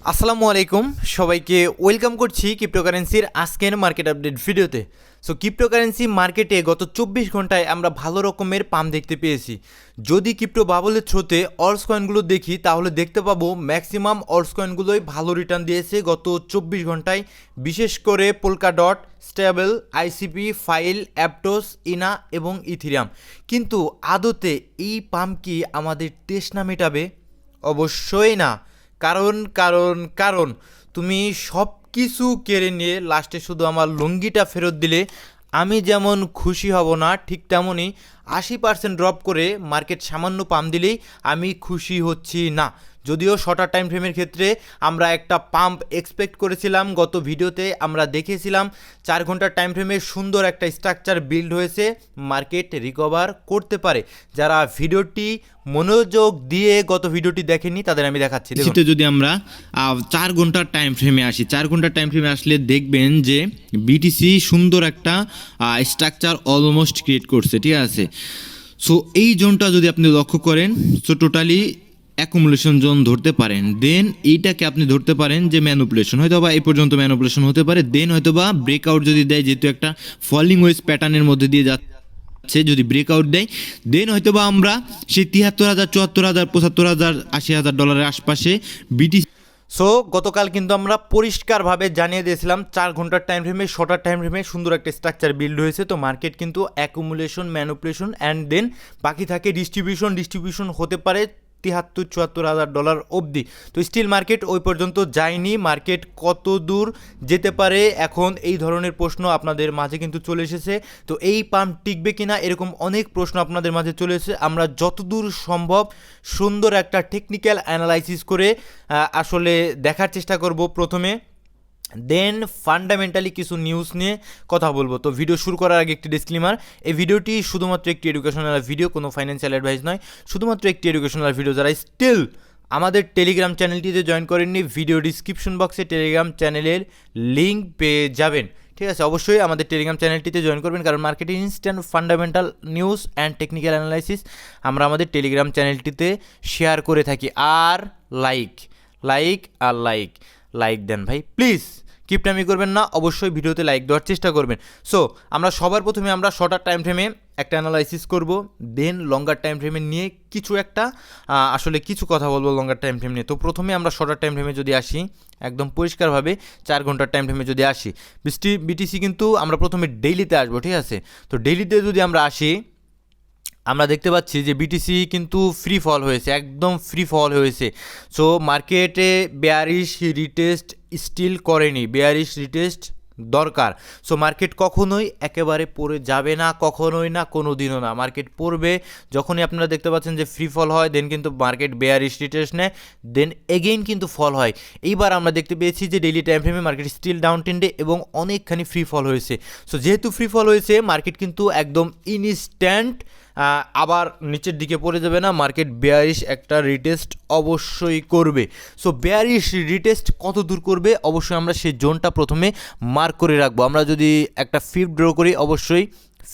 আসসালামু আলাইকুম সবাইকে ওয়েলকাম করছি ক্রিপ্টোকারেন্সির আজকের মার্কেট আপডেট ভিডিওতে। সো ক্রিপ্টোকারেন্সি মার্কেটে গত 24 ঘন্টায় আমরা ভালো রকমের পাম্প দেখতে পেয়েছি। যদি ক্রিপ্টো বাবলের থ্রোতে অল্স কয়েনগুলো দেখি তাহলে দেখতে পাবো ম্যাক্সিমাম অল্স কয়েনগুলোই ভালো রিটার্ন দিয়েছে গত 24 ঘন্টায়, বিশেষ করে Polkadot, stable, ICP, file, Aptos, ইনা এবং ইথিরিয়াম। কিন্তু আদতে এই পাম্প কি আমাদের তৃষ্ণা মেটাবে? অবশ্যই না। কারণ কারণ কারণ তুমি সব কিছু কেড়ে নিয়ে লাস্টে শুধু আমার লুঙ্গিটা ফেরত দিলে আমি যেমন খুশি হব না, ঠিক তেমনই 80% ড্রপ করে মার্কেট সামান্য পাম্প দিলেই আমি খুশি হচ্ছি না। যদিও শর্টার টাইম ফ্রেমের ক্ষেত্রে আমরা একটা পাম্প এক্সপেক্ট করেছিলাম, গত ভিডিওতে আমরা দেখেছিলাম 4 ঘন্টার টাইম ফ্রেমে সুন্দর একটা স্ট্রাকচার বিল্ড হয়েছে, মার্কেট রিকভার করতে পারে। যারা ভিডিওটি মনোযোগ দিয়ে গত ভিডিওটি দেখেনি তাদের আমি দেখাচ্ছি। শীতে যদি আমরা 4 ঘন্টার টাইম ফ্রেমে আসি, 4 ঘন্টার টাইম ফ্রেমে আসলে দেখবেন যে বিটিসি সুন্দর একটা স্ট্রাকচার অলমোস্ট ক্রিয়েট করছে, ঠিক আছে। সো এই জোনটা যদি আপনি লক্ষ্য করেন, সো টোটালি অ্যাকুমুলেশন জোন ধরতে পারেন। দেন এইটাকে আপনি ধরতে পারেন যে ম্যানুপুলেশন, হয়তো বা এই পর্যন্ত ম্যানুপুলেশন হতে পারে। দেন হয়তো বা ব্রেকআউট যদি দেয়, যেহেতু একটা ফলিং ওয়েজ প্যাটার্নের মধ্যে দিয়ে যাচ্ছে, যদি ব্রেকআউট দেয় দেন হয়তো বা আমরা সেই 73,000, 74,000, 75,000, 80,000 ডলারের আশপাশে বিটিসি। সো গতকাল কিন্তু আমরা পরিষ্কারভাবে জানিয়ে দিয়েছিলাম 4 ঘন্টার টাইম ফ্রেমে, শর্টার টাইম ফ্রেমে সুন্দর একটা স্ট্রাকচার বিল্ড হয়েছে। তো মার্কেট কিন্তু অ্যাকুমুলেশন, ম্যানুপুলেশন অ্যান্ড দেন বাকি থাকে ডিস্ট্রিবিউশন হতে পারে 73-74,000 ডলার অবধি। তো স্টিল মার্কেট ওই পর্যন্ত যায়নি। মার্কেট কত দূর যেতে পারে এখন এই ধরনের প্রশ্ন আপনাদের মাঝে কিন্তু চলে এসেছে। তো এই পাম্প টিকবে কিনা এরকম অনেক প্রশ্ন আপনাদের মাঝে চলে এসেছে। আমরা যতদূর সম্ভব সুন্দর একটা টেকনিক্যাল অ্যানালাইসিস করে আসলে দেখার চেষ্টা করব প্রথমে, দেন ফান্ডামেন্টালি কিছু নিউজ নিয়ে কথা বলবো। তো ভিডিও শুরু করার আগে একটি ডিসক্লেমার, এই ভিডিওটি শুধুমাত্র একটি এডুকেশনাল ভিডিও, কোনো ফাইন্যান্সিয়াল অ্যাডভাইস নয়, শুধুমাত্র একটি এডুকেশনাল ভিডিও। যারা স্টিল আমাদের টেলিগ্রাম চ্যানেলটিতে জয়েন করেননি, ভিডিও ডিসক্রিপশন বক্সে টেলিগ্রাম চ্যানেলের লিঙ্ক পেয়ে যাবেন, ঠিক আছে। অবশ্যই আমাদের টেলিগ্রাম চ্যানেলটিতে জয়েন করবেন, কারণ marketing instant fundamental news and technical analysis আমরা আমাদের টেলিগ্রাম চ্যানেলটিতে শেয়ার করে থাকি। আর লাইক লাইক দেন ভাই, প্লিজ কিপটামি করবেন না, অবশ্যই ভিডিওতে লাইক দেওয়ার চেষ্টা করবেন। সো আমরা সবার প্রথমে আমরা শর্টার টাইম ফ্রেমে একটা অ্যানালাইসিস করব, দেন লঙ্গার টাইম ফ্রেমে নিয়ে কিছু কথা বলবো লঙ্গার টাইম ফ্রেম নিয়ে। তো প্রথমে আমরা শর্টার টাইম ফ্রেমে যদি আসি, একদম পরিষ্কারভাবে 4 ঘন্টার টাইম ফ্রেমে যদি আসি, বিটিসি কিন্তু আমরা প্রথমে ডেইলিতে আসবো, ঠিক আছে। তো ডেইলিতে যদি আমরা আসি, আমরা দেখতে পাচ্ছি যে বিটিসি কিন্তু ফ্রি ফল হয়েছে, একদম ফ্রি ফল হয়েছে। সো মার্কেটে বেয়ারিশ রিটেস্ট স্টিল করেনি, বেয়ারিশ রিটেস্ট দরকার। সো মার্কেট কখনোই একেবারে পড়ে যাবে না, কখনোই না, কোনো দিনও না। মার্কেট পড়বে যখনই আপনারা দেখতে পাচ্ছেন যে ফ্রি ফল হয়, দেন কিন্তু মার্কেট বেয়ারিশ রিটেস্ট নেয়, দেন এগেইন কিন্তু ফল হয়। এইবার আমরা দেখতে পেয়েছি যে ডেইলি টাইম ফ্রেমে মার্কেট স্টিল ডাউন ট্রেন্ডে এবং অনেকখানি ফ্রি ফল হয়েছে। সো যেহেতু ফ্রি ফল হয়েছে, মার্কেট কিন্তু একদম ইনস্ট্যান্ট আবার নিচের দিকে পড়ে যাবে না, মার্কেট বেয়ারিশ একটা রিটেস্ট অবশ্যই করবে। সো বেয়ারিশ রিটেস্ট কত দূর করবে অবশ্যই আমরা সেই জোনটা প্রথমে মার্ক করে রাখবো। আমরা যদি একটা ফিফ ড্র করি, অবশ্যই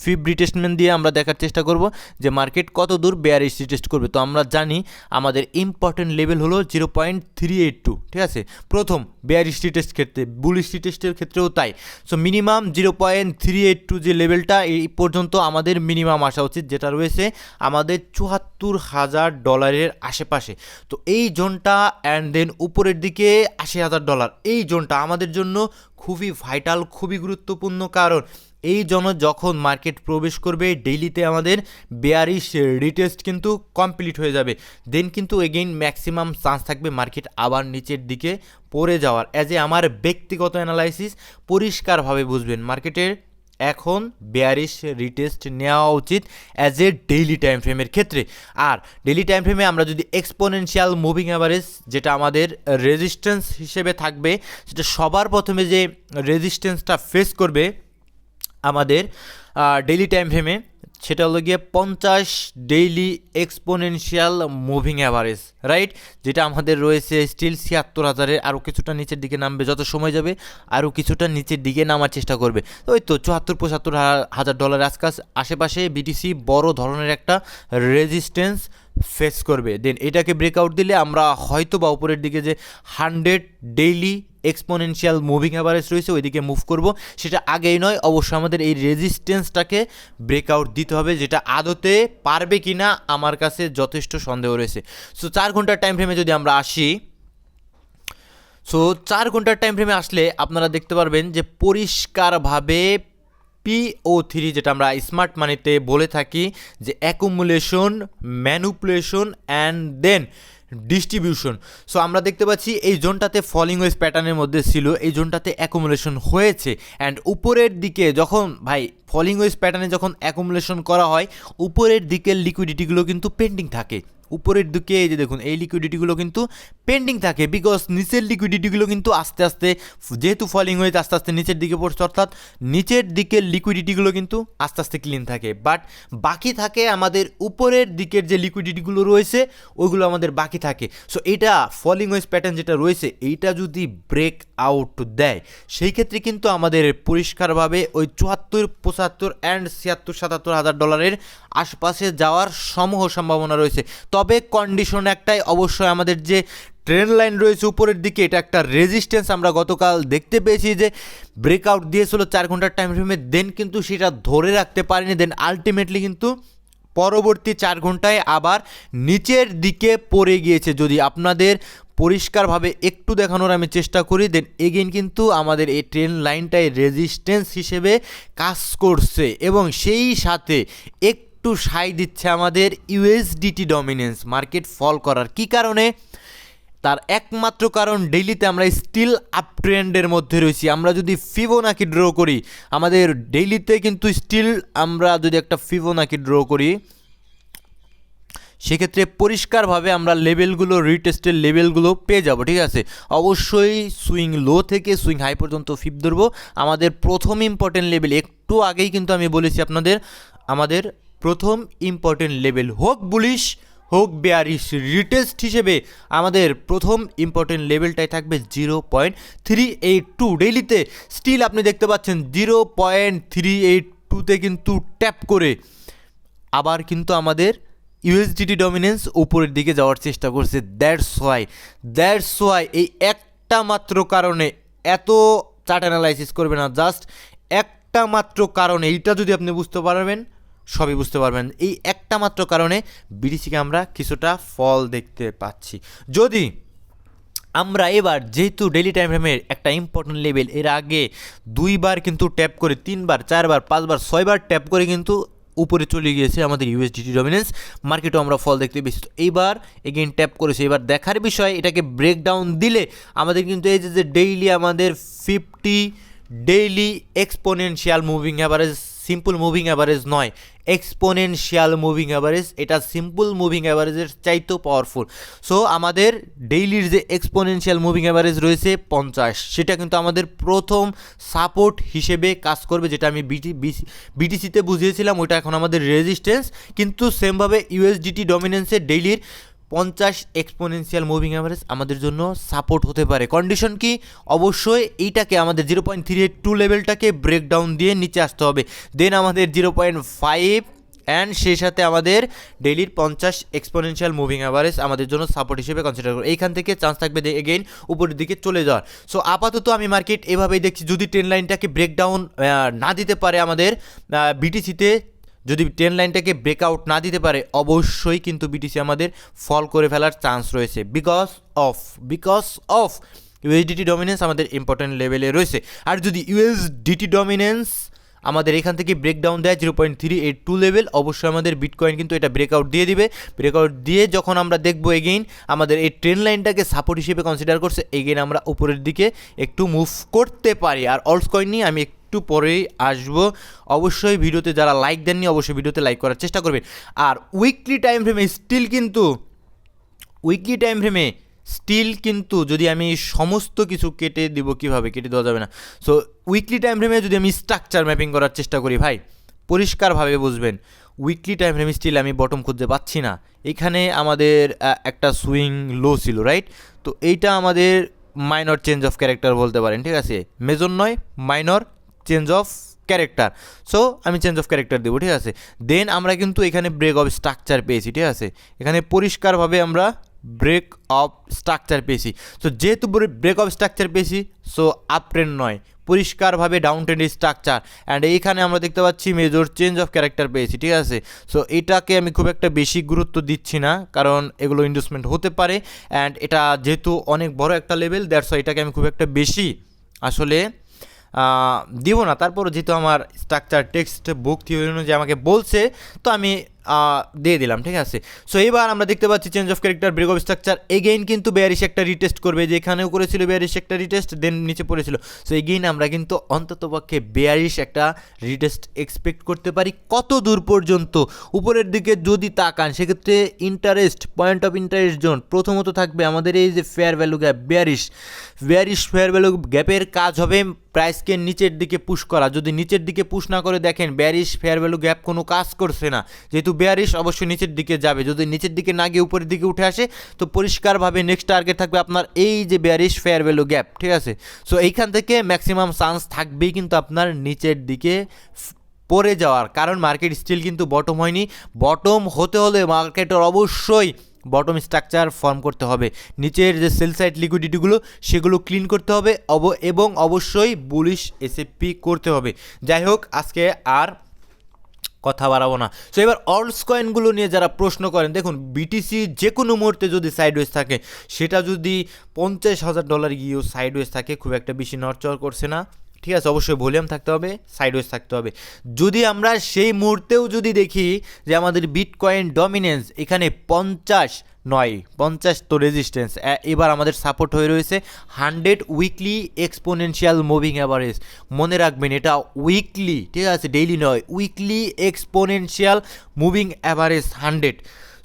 ফিফ রিটেস্টমেন্ট দিয়ে আমরা দেখার চেষ্টা করব যে মার্কেট কত দূর বেয়ারিশ রিটেস্ট করবে। তো আমরা জানি আমাদের ইম্পর্টেন্ট লেভেল হলো 0.382, ঠিক আছে, প্রথম বেয়ারিশ রিটেস্ট ক্ষেত্রে, বুলিশ রিটেস্টের ক্ষেত্রেও তাই। সো মিনিমাম 0.382 যে লেভেলটা, এই পর্যন্ত আমাদের মিনিমাম আসা উচিত, যেটা রয়েছে আমাদের 74,000 ডলারের আশেপাশে। তো এই জোনটা অ্যান্ড দেন উপরের দিকে 80,000 ডলার, এই জোনটা আমাদের জন্য খুবই ভাইটাল, খুবই গুরুত্বপূর্ণ। কারণ এই জন্য যখন মার্কেট প্রবেশ করবে ডেইলিতে আমাদের বেয়ারিশ রিটেস্ট কিন্তু কমপ্লিট হয়ে যাবে, দেন কিন্তু এগেইন ম্যাক্সিমাম চান্স থাকবে মার্কেট আবার নিচের দিকে পড়ে যাওয়ার। অ্যাজ এ আমার ব্যক্তিগত অ্যানালাইসিস, পরিষ্কারভাবে বুঝবেন মার্কেটের এখন বেয়ারিশ রিটেস্ট নেওয়া উচিত অ্যাজ এ ডেইলি টাইম ফ্রেমের ক্ষেত্রে। আর ডেইলি টাইম ফ্রেমে আমরা যদি এক্সপোনেনশিয়াল মুভিং অ্যাভারেজ, যেটা আমাদের রেজিস্ট্যান্স হিসেবে থাকবে, সেটা সবার প্রথমে যে রেজিস্ট্যান্সটা ফেস করবে আমাদের ডেইলি টাইম ফ্রেমে, সেটা হলো গিয়ে 50 daily exponential moving average, right, যেটা আমাদের রয়েছে স্টিল 76,000-এর, আরও কিছুটা নিচের দিকে নামবে, যত সময় যাবে আরও কিছুটা নিচের দিকে নামার চেষ্টা করবে। ওই তো 74-75,000 ডলার আজকাল আশেপাশে বিটিসি বড় ধরনের একটা রেজিস্ট্যান্স ফেস করবে, দেন এটাকে ব্রেকআউট দিলে আমরা হয়তো বা উপরের দিকে যে 100 ডেইলি এক্সপোনেনশিয়াল মুভিং অ্যাভারেজ রয়েছে ওইদিকে মুভ করব। সেটা আগেই নয়, অবশ্যই আমাদের এই রেজিস্ট্যান্সটাকে ব্রেকআউট দিতে হবে, যেটা আদতে পারবে কি না আমার কাছে যথেষ্ট সন্দেহ রয়েছে। সো 4 ঘন্টার টাইম ফ্রেমে যদি আমরা আসি, সো 4 ঘন্টার টাইম ফ্রেমে আসলে আপনারা দেখতে পারবেন যে পরিষ্কারভাবে PO3, যেটা আমরা স্মার্ট মানিতে বলে থাকি যে accumulation, manipulation and then distribution. So আমরা দেখতে পাচ্ছি এই জোনটাতে ফলিং ওয়েজ প্যাটার্নের মধ্যে ছিল, এই জোনটাতে অ্যাকুমুলেশন হয়েছে অ্যান্ড উপরের দিকে যখন ভাই ফলিং ওয়েজ প্যাটার্নে যখন অ্যাকুমুলেশন করা হয় উপরের দিকের লিকুইডিটিগুলো কিন্তু পেন্ডিং থাকে। উপরের দিকে এই যে দেখুন এই লিকুইডিটিগুলো কিন্তু পেন্ডিং থাকে, বিকজ নিচের লিকুইডিটিগুলো কিন্তু আস্তে আস্তে যেহেতু ফলিং ওয়েজ আস্তে আস্তে নিচের দিকে পড়ছে, অর্থাৎ নিচের দিকের লিকুইডিটিগুলো কিন্তু আস্তে আস্তে ক্লিন থাকে, বাট বাকি থাকে আমাদের উপরের দিকের যে লিকুইডিটিগুলো রয়েছে ওইগুলো আমাদের বাকি থাকে। সো এটা ফলিং ওয়েজ প্যাটার্ন যেটা রয়েছে এইটা যদি ব্রেক আউট দেয় সেই ক্ষেত্রে কিন্তু আমাদের পরিষ্কারভাবে ওই 74, 75 অ্যান্ড 76, 77 হাজার ডলারের আশপাশে যাওয়ার সমূহ সম্ভাবনা রয়েছে। তবে কন্ডিশন একটাই, অবশ্যই আমাদের যে ট্রেন্ড লাইন রয়েছে উপরের দিকে এটা একটা রেজিস্ট্যান্স আমরা গতকাল দেখতে পেয়েছি যে ব্রেকআউট দিয়েছিল 4 ঘন্টার টাইম ফ্রেমে, দেন কিন্তু সেটা ধরে রাখতে পারেনি, দেন আলটিমেটলি কিন্তু পরবর্তী 4 ঘন্টায় আবার নিচের দিকে পড়ে গিয়েছে। যদি আপনাদের পরিষ্কারভাবে একটু দেখানোর আমি চেষ্টা করি, দেন এগেইন কিন্তু আমাদের এই ট্রেন্ড লাইনটাই রেজিস্ট্যান্স হিসেবে কাজ করছে এবং সেই সাথে একটু সাই দিচ্ছে আমাদের ইউএসডিটি ডমিনেন্স মার্কেট ফল করার। কি কারণে? তার একমাত্র কারণ ডেইলিতে আমরা স্টিল আপ ট্রেন্ডের মধ্যে রয়েছি। আমরা যদি ফিবোনাকি ড্র করি আমাদের ডেইলিতে কিন্তু স্টিল আমরা যদি একটা ফিবোনাকি ড্র করি সেক্ষেত্রে পরিষ্কারভাবে আমরা লেভেলগুলো রিটেস্টের লেভেলগুলো পেয়ে যাব, ঠিক আছে। অবশ্যই সুইং লো থেকে সুইং হাই পর্যন্ত ফিপ ধরবো। আমাদের প্রথম ইম্পর্টেন্ট লেভেল একটু আগেই কিন্তু আমি বলেছি আপনাদের, আমাদের প্রথম ইম্পর্টেন্ট লেভেল হোক বুলিশ হোক বেয়ারিশ রিটেস্ট হিসেবে আমাদের প্রথম ইম্পর্টেন্ট লেভেলটাই থাকবে 0.382। ডেইলিতে স্টিল আপনি দেখতে পাচ্ছেন 0.382তে কিন্তু ট্যাপ করে আবার কিন্তু আমাদের ইউএসডিটি ডমিনেন্স উপরের দিকে যাওয়ার চেষ্টা করছে। দ্যাটস ওয়াই এই একটা মাত্র কারণে এত চার্ট অ্যানালাইসিস করবে না, জাস্ট একটা মাত্র কারণে, এইটা যদি আপনি বুঝতে পারবেন সবই বুঝতে পারবেন। এই একটা মাত্র কারণে বিটিসিকে আমরা কিছুটা ফল দেখতে পাচ্ছি। যদি আমরা এবার যেহেতু ডেইলি টাইম ফ্রেমের একটা ইম্পর্টেন্ট লেভেল এর আগে 2 বার কিন্তু ট্যাপ করে 3 বার 4 বার 5 বার 6 বার ট্যাপ করে কিন্তু উপরে চলে গিয়েছে আমাদের ইউএসডিটি ডমিনেন্স, মার্কেটও আমরা ফল দেখতে পেয়েছি। তো এইবার এগেইন ট্যাপ করেছে, এবার দেখার বিষয় এটাকে ব্রেকডাউন দিলে আমাদের কিন্তু এই যে ডেইলি আমাদের 50 daily exponential moving average, simple moving average নয়, এক্সপোনেনশিয়াল মুভিং অ্যাভারেজ, এটা সিম্পল মুভিং অ্যাভারেজের চাইতেও পাওয়ারফুল। সো আমাদের ডেইলির যে এক্সপোনেনশিয়াল মুভিং অ্যাভারেজ রয়েছে 50, সেটা কিন্তু আমাদের প্রথম সাপোর্ট হিসেবে কাজ করবে, যেটা আমি বিটিসিতে বুঝিয়েছিলাম ওইটা এখন আমাদের রেজিস্ট্যান্স। কিন্তু সেমভাবে ইউএসডিটি ডমিনেন্সের ডেইলির 50 এক্সপোনেনশিয়াল মুভিং অ্যাভারেজ আমাদের জন্য সাপোর্ট হতে পারে। কন্ডিশন কি? অবশ্যই এইটাকে আমাদের 0.382 লেভেলটাকে ব্রেকডাউন দিয়ে নিচে আসতে হবে, দেন আমাদের 0.5 অ্যান্ড সেই সাথে আমাদের ডেইলির 50 এক্সপোনেনশিয়াল মুভিং অ্যাভারেজ আমাদের জন্য সাপোর্ট হিসেবে কনসিডার করব। এইখান থেকে চান্স থাকবে এগেইন উপরের দিকে চলে যাওয়ার। সো আপাতত আমি মার্কেট এভাবেই দেখছি, যদি ট্রেন্ড লাইনটাকে ব্রেকডাউন না দিতে পারে আমাদের বিটিসিতে, যদি ট্রেন্ড লাইনটাকে ব্রেকআউট না দিতে পারে অবশ্যই কিন্তু বিটিসি আমাদের ফল করে ফেলার চান্স রয়েছে, বিকজ অফ ইউএসডিটি ডমিনেন্স আমাদের ইম্পর্টেন্ট লেভেলে রয়েছে। আর যদি ইউএসডিটি ডমিনেন্স আমাদের এখান থেকে ব্রেকডাউন দেয় 0.382 লেভেল, অবশ্যই আমাদের বিটকয়েন কিন্তু এটা ব্রেকআউট দিয়ে দিবে। ব্রেকআউট দিয়ে যখন আমরা দেখবো এগেইন আমাদের এই ট্রেন্ড লাইনটাকে সাপোর্ট হিসেবে কনসিডার করছে, এগেইন আমরা উপরের দিকে একটু মুভ করতে পারি। আর অলস কয়েন নিয়ে আমি একটু পরেই আসবো। অবশ্যই ভিডিওতে যারা লাইক দেননি অবশ্যই ভিডিওতে লাইক করার চেষ্টা করবেন। আর উইকলি টাইম ফ্রেমে স্টিল কিন্তু যদি আমি সমস্ত কিছু কেটে দিব, কীভাবে কেটে দেওয়া যাবে না। সো উইকলি টাইম ফ্রেমে যদি আমি স্ট্রাকচার ম্যাপিং করার চেষ্টা করি, ভাই পরিষ্কারভাবে বুঝবেন উইকলি টাইম ফ্রেমে স্টিল আমি বটম খুঁজতে পাচ্ছি না। এখানে আমাদের একটা সুইং লো ছিল, রাইট? তো এইটা আমাদের মাইনর চেঞ্জ অফ ক্যারেক্টার বলতে পারেন, ঠিক আছে, মেজর নয়, minor change of character. So আমি চেঞ্জ অফ ক্যারেক্টার দেবো, ঠিক আছে। দেন আমরা কিন্তু এখানে ব্রেক অফ স্ট্রাকচার পেয়েছি, ঠিক আছে। এখানে পরিষ্কারভাবে আমরা ব্রেক অফ স্ট্রাকচার পেয়েছি। সো যেহেতু ব্রেক অফ স্ট্রাকচার পেয়েছি, সো আপ ট্রেন্ড নয়, পরিষ্কারভাবে ডাউন ট্রেন্ডের স্ট্রাকচার। অ্যান্ড এইখানে আমরা দেখতে পাচ্ছি মেজর চেঞ্জ অফ ক্যারেক্টার পেয়েছি, ঠিক আছে। সো এটাকে আমি খুব একটা বেশি গুরুত্ব দিচ্ছি না, কারণ এগুলো ইনভেস্টমেন্ট হতে পারে। অ্যান্ড এটা যেহেতু অনেক বড় একটা লেভেল, দ্যাটস ওয়াই এটাকে আমি খুব একটা বেশি আসলে দিব না। তারপরও যেহেতু আমার স্ট্রাকচার টেক্সট বুক থিওরি অনুযায়ী আমাকে বলছে, তো আমি দিয়ে দিলাম, ঠিক আছে। সো এবার আমরা দেখতে পাচ্ছি change of character, break of structure. Again কিন্তু বেয়ারিশ একটা রিটেস্ট করবে, যে এখানেও করেছিল বেয়ারিশ একটা রিটেস্ট, দেন নিচে পড়েছিল। সো এগেইন আমরা কিন্তু অন্ততপক্ষে বেয়ারিশ একটা রিটেস্ট এক্সপেক্ট করতে পারি। কত দূর পর্যন্ত উপরের দিকে যদি তাকান, সেক্ষেত্রে interest, point of interest zone প্রথমত থাকবে আমাদের এই যে fair value gap, bearish fair value গ্যাপের কাজ হবে প্রাইসকে নিচের দিকে পুশ করা। যদি নিচের দিকে পুশ না করে দেখেন বেয়ারিশ ফেয়ার ভ্যালু গ্যাপ কোনো কাজ করছে না, যেহেতু বেয়ারিশ অবশ্যই নিচের দিকে যাবে। যদি নিচের দিকে না গিয়ে উপরের দিকে উঠে আসে, তো পরিষ্কারভাবে নেক্সট টার্গেট থাকবে আপনার এই যে বেয়ারিশ ফেয়ার ভ্যালু গ্যাপ, ঠিক আছে। সো এইখান থেকে ম্যাক্সিমাম চান্স থাকবেই কিন্তু আপনার নিচের দিকে পড়ে যাওয়ার, কারণ মার্কেট স্টিল কিন্তু বটম হয়নি। বটম হতে হলে মার্কেটের অবশ্যই বটম স্ট্রাকচার ফর্ম করতে হবে, নিচের যে সেল সাইড লিকুইডিটিগুলো সেগুলো ক্লিন করতে হবে, এবং অবশ্যই বুলিশ এসএফপি করতে হবে। যাই হোক, আজকে আর কথা বাড়াবো না। সো এবার অল্টস কয়েনগুলো নিয়ে যারা প্রশ্ন করেন, দেখুন বিটিসি যে কোনো মুহূর্তে যদি সাইডওয়েজ থাকে, সেটা যদি $50,000 গিয়েও সাইডওয়েজ থাকে, খুব একটা বেশি নড়চড় করছে না, ঠিক আছে। অবশ্যই ভলিউম থাকতে হবে, সাইডওয়েজ থাকতে হবে। যদি আমরা সেই মুহূর্তেও যদি দেখি যে আমাদের বিটকয়েন ডমিনেন্স এখানে 50 তো রেজিস্ট্যান্স, এবার আমাদের সাপোর্ট হয়ে রয়েছে 100 উইকলি এক্সপোনেনশিয়াল মুভিং অ্যাভারেজ। মনে রাখবেন এটা উইকলি, ঠিক আছে, ডেইলি নয়, weekly exponential moving average 100।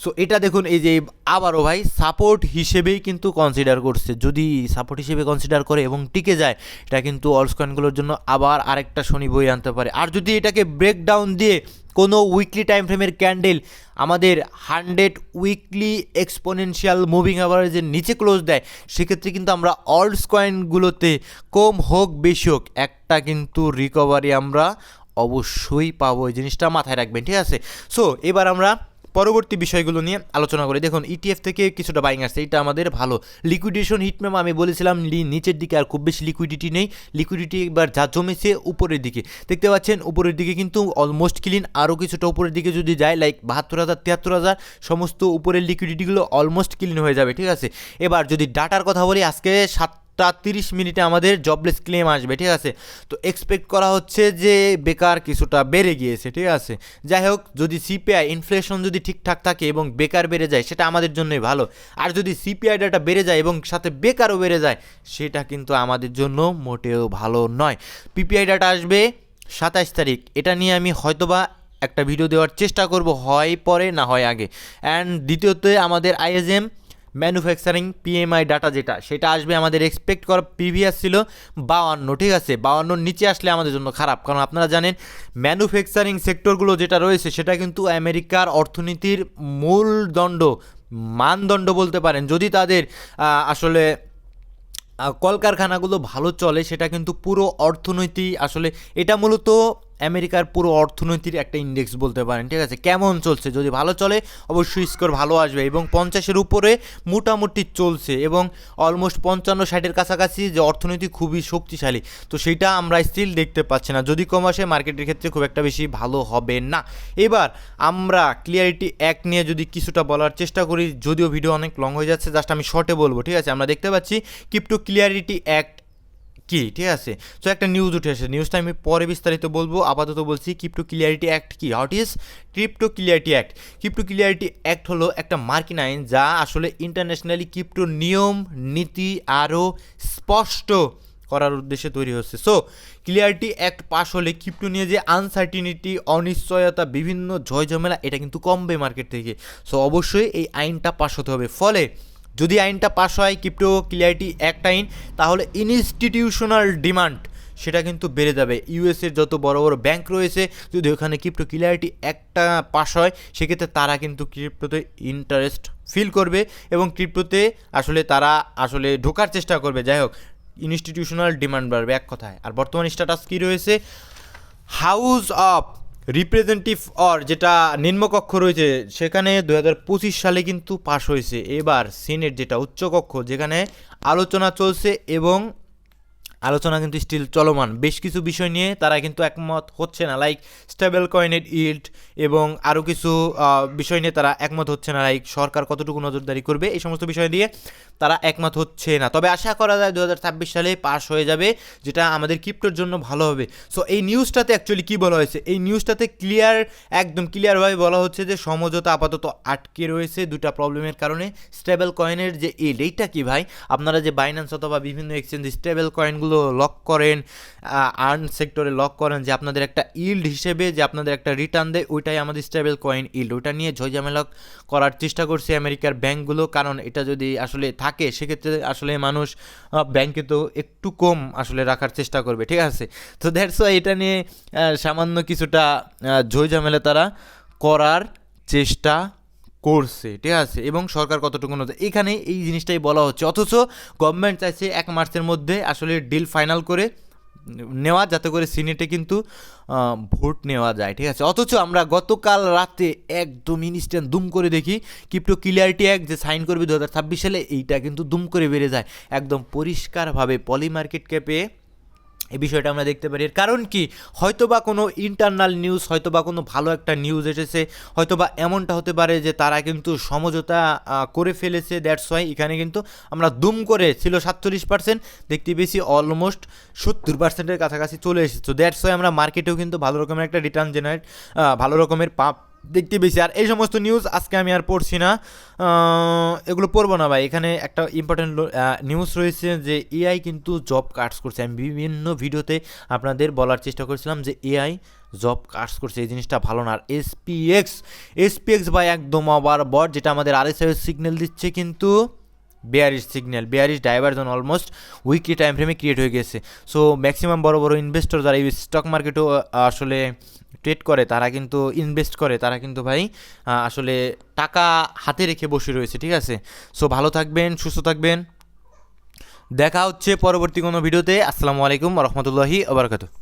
So এটা দেখুন, এই যে আবারও ভাই সাপোর্ট হিসেবেই কিন্তু কনসিডার করছে। যদি সাপোর্ট হিসেবে কনসিডার করে এবং টিকে যায়, এটা কিন্তু অল্টস কয়েনগুলোর জন্য আবার আরেকটা শনি বই আনতে পারে। আর যদি এটাকে ব্রেকডাউন দিয়ে কোনো উইকলি টাইম ফ্রেমের ক্যান্ডেল আমাদের 100 উইকলি এক্সপোনেনশিয়াল মুভিং অ্যাভারেজের নিচে ক্লোজ দেয়, সেক্ষেত্রে কিন্তু আমরা অল্টস কয়েনগুলোতে কম হোক বেশি হোক একটা কিন্তু রিকভারি আমরা অবশ্যই পাবো। এই জিনিসটা মাথায় রাখবেন, ঠিক আছে। সো এবার আমরা পরবর্তী বিষয়গুলো নিয়ে আলোচনা করি। দেখুন ইটিএফ থেকে কিছুটা বাইং আসছে, এটা আমাদের ভালো। লিকুইডেশন হিটম্যাপ আমি বলেছিলাম নিচের দিকে আর খুব বেশি লিকুইডিটি নেই, লিকুইডিটি এবার যা জমেছে উপরের দিকে দেখতে পাচ্ছেন, উপরের দিকে কিন্তু অলমোস্ট ক্লিন। আরও কিছুটা উপরের দিকে যদি যায়, লাইক 72,000 73,000, সমস্ত উপরের লিকুইডিটিগুলো অলমোস্ট ক্লিন হয়ে যাবে, ঠিক আছে। এবার যদি ডাটার কথা বলি, আজকে 7:30 মিনিটে আমাদের জবলেস ক্লেম আসবে, ঠিক আছে। তো এক্সপেক্ট করা হচ্ছে যে বেকার কিছুটা বেড়ে গিয়েছে, ঠিক আছে। যাই হোক, যদি সিপিআই ইনফ্লেশন যদি ঠিকঠাক থাকে এবং বেকার বেড়ে যায়, সেটা আমাদের জন্যই ভালো। আর যদি সিপিআই ডাটা বেড়ে যায় এবং সাথে বেকারও বেড়ে যায়, সেটা কিন্তু আমাদের জন্য মোটেও ভালো নয়। পিপিআই ডাটা আসবে 27 তারিখ, এটা নিয়ে আমি হয়তোবা একটা ভিডিও দেওয়ার চেষ্টা করব, হয় পরে না হয় আগে। অ্যান্ড দ্বিতীয়তে আমাদের আইএসএম ম্যানুফ্যাকচারিং পিএমআই ডাটা যেটা, সেটা আসবে আমাদের এক্সপেক্ট করা প্রিভিয়াস ছিল 52, ঠিক আছে। 52 নিচে আসলে আমাদের জন্য খারাপ, কারণ আপনারা জানেন ম্যানুফ্যাকচারিং সেক্টরগুলো যেটা রয়েছে, সেটা কিন্তু আমেরিকার অর্থনীতির মানদণ্ড বলতে পারেন। যদি তাদের আসলে কলকারখানাগুলো ভালো চলে, সেটা কিন্তু পুরো অর্থনীতি, আসলে এটা মূলত আমেরিকার পুরো অর্থনীতির একটা ইন্ডেক্স বলতে পারেন, ঠিক আছে। কেমন চলছে, যদি ভালো চলে অবশ্যই স্কোর ভালো আসবে, এবং 50-এর উপরে মোটামুটি চলছে, এবং অলমোস্ট 55-60-এর কাছাকাছি যে অর্থনীতি খুবই শক্তিশালী, তো সেইটা আমরা স্টিল দেখতে পাচ্ছি না। যদি কম আসে মার্কেটের ক্ষেত্রে খুব একটা বেশি ভালো হবে না। এবার আমরা ক্লিয়ারিটি অ্যাক্ট নিয়ে যদি কিছুটা বলার চেষ্টা করি, যদিও ভিডিও অনেক লং হয়ে যাচ্ছে, জাস্ট আমি শর্টে বলবো, ঠিক আছে। আমরা দেখতে পাচ্ছি ক্রিপ্টো ক্লিয়ারিটি অ্যাক্ট কি, ঠিক আছে। সো একটা নিউজ উঠে আসে, নিউজটা আমি পরে বিস্তারিত বলবো, আপাতত বলছি ক্রিপ্টো ক্লিয়ারিটি অ্যাক্ট কি। What is crypto clarity act? Crypto clarity act হলো একটা মার্কিন আইন, যা আসলে ইন্টারন্যাশনালি ক্রিপ্টো নিয়ম নীতি আরও স্পষ্ট করার উদ্দেশ্যে তৈরি হচ্ছে। সো ক্লিয়ারিটি অ্যাক্ট পাস হলে ক্রিপ্টো নিয়ে যে আনসার্টিনিটি, অনিশ্চয়তা, বিভিন্ন ঝয়ঝামেলা, এটা কিন্তু কমবে মার্কেট থেকে। সো অবশ্যই এই আইনটা পাস হতে হবে। ফলে যদি আইনটা পাস হয়, ক্রিপ্টো ক্লিয়ারিটি অ্যাক্ট আইন, তাহলে ইনস্টিটিউশনাল ডিমান্ড সেটা কিন্তু বেড়ে যাবে। ইউএসের যত বড় বড় ব্যাংক রয়েছে, যদি ওখানে ক্রিপ্টো ক্লিয়ারিটি অ্যাক্টটা পাস হয়, সেক্ষেত্রে তারা কিন্তু ক্রিপ্টোতে ইন্টারেস্ট ফিল করবে এবং ক্রিপ্টোতে আসলে তারা আসলে ঢোকার চেষ্টা করবে। যাই হোক, ইনস্টিটিউশনাল ডিমান্ড বাড়বে এক কথায়। আর বর্তমান স্ট্যাটাস কী রয়েছে? হাউস অফ রিপ্রেজেন্টেটিভ অর যেটা নিম্নকক্ষ রয়েছে সেখানে 2025 সালে কিন্তু পাশ হয়েছে। এবার সিনেট যেটা উচ্চকক্ষ যেখানে আলোচনা চলছে এবং আলোচনা কিন্তু স্টিল চলমান। বেশ কিছু বিষয় নিয়ে তারা কিন্তু একমত হচ্ছে না, লাইক স্টেবল কয়েনের ইল্ড এবং আরও কিছু বিষয় নিয়ে তারা একমত হচ্ছে না, লাইক সরকার কতটুকু নজরদারি করবে, এই সমস্ত বিষয় দিয়ে তারা একমত হচ্ছে না। তবে আশা করা যায় 2026 সালে পাস হয়ে যাবে, যেটা আমাদের ক্রিপ্টোর জন্য ভালো হবে। সো এই নিউজটাতে অ্যাকচুয়ালি কী বলা হয়েছে, এই নিউজটাতে একদম ক্লিয়ারভাবে বলা হচ্ছে যে সমঝোতা আপাতত আটকে রয়েছে দুটা প্রবলেমের কারণে। স্টেবল কয়েনের যে ইল্ড, এইটা কি ভাই, আপনারা যে বাইন্যান্স অথবা বিভিন্ন এক্সচেঞ্জ স্টেবল কয়েনগুলো লক করেন, আর্ন সেক্টরে লক করেন, যে আপনাদের একটা ইল্ড হিসেবে যে আপনাদের একটা রিটার্ন দেয়, ওইটাই আমাদের স্টেবল কয়েন ইল্ড। ওইটা নিয়ে ঝামেলা করার চেষ্টা করছে আমেরিকার ব্যাঙ্কগুলো, কারণ এটা যদি আসলে থাকে সেক্ষেত্রে আসলে মানুষ ব্যাংকে তো একটু কম আসলে রাখার চেষ্টা করবে, ঠিক আছে। তো দ্যাটস ওয়াই এটা নিয়ে সামান্য কিছুটা ঝামেলা তারা করার চেষ্টা করছে, ঠিক আছে। এবং সরকার কতটুকু এখানে এই জিনিসটাই বলা হচ্ছে, অথচ গভর্নমেন্ট চাইছে 1 মার্চের মধ্যে আসলে ডিল ফাইনাল করে নেওয়া, যাতে করে সিনেটে কিন্তু ভোট নেওয়া যায়, ঠিক আছে। অথচ আমরা গতকাল রাতে একদম ইনস্ট্যান্ট দুম করে দেখি ক্রিপ্টো ক্লিয়ারিটি অ্যাক্ট যে সাইন করবে 2026 সালে, এইটা কিন্তু দুম করে বেড়ে যায় একদম পরিষ্কারভাবে পলি মার্কেট ক্যাপে। এই বিষয়টা আমরা দেখতে পারি। এর কারণ কি, হয়তোবা কোনো ইন্টারনাল নিউজ, হয়তোবা কোনো ভালো একটা নিউজ এসেছে, হয়তোবা এমনটা হতে পারে যে তারা কিন্তু সমঝোতা করে ফেলেছে। দ্যাটস ওয়াই এখানে কিন্তু আমরা দুম করে ছিল 47%, দেখতে পেয়েছি অলমোস্ট 70%-এর কাছাকাছি চলে এসেছে। তো দ্যাটস ওয়াই আমরা মার্কেটেও কিন্তু ভালো রকমের একটা রিটার্ন জেনারেট, ভালো রকমের পাপ দেখতে পেয়েছি। আর এই সমস্ত নিউজ আজকে আমি আর পড়ছি না, এগুলো পড়বো না ভাই। এখানে একটা ইম্পর্টেন্ট নিউজ রয়েছে যে এআই কিন্তু জব কাটস করছে। আমি বিভিন্ন ভিডিওতে আপনাদের বলার চেষ্টা করেছিলাম যে এআই জব কাটস করছে, এই জিনিসটা ভালো না। আর এসপিএক্স ভাই একদম আবার বট, যেটা আমাদের আরএসআই সিগন্যাল দিচ্ছে কিন্তু বেয়ারিশ ডাইভারজন অলমোস্ট উইকলি টাইম ফ্রেমে ক্রিয়েট হয়ে গেছে। সো ম্যাক্সিমাম বড় বড় ইনভেস্টর যারা এই স্টক মার্কেটও আসলে ট্রেড করে, তারা কিন্তু ইনভেস্ট করে, তারা কিন্তু ভাই আসলে টাকা হাতে রেখে বসে রয়েছে, ঠিক আছে। সো ভালো থাকবেন, সুস্থ থাকবেন, দেখা হচ্ছে পরবর্তী কোনো ভিডিওতে। আসসালামু আলাইকুম ওয়া রাহমাতুল্লাহি ওয়া বারাকাতুহু।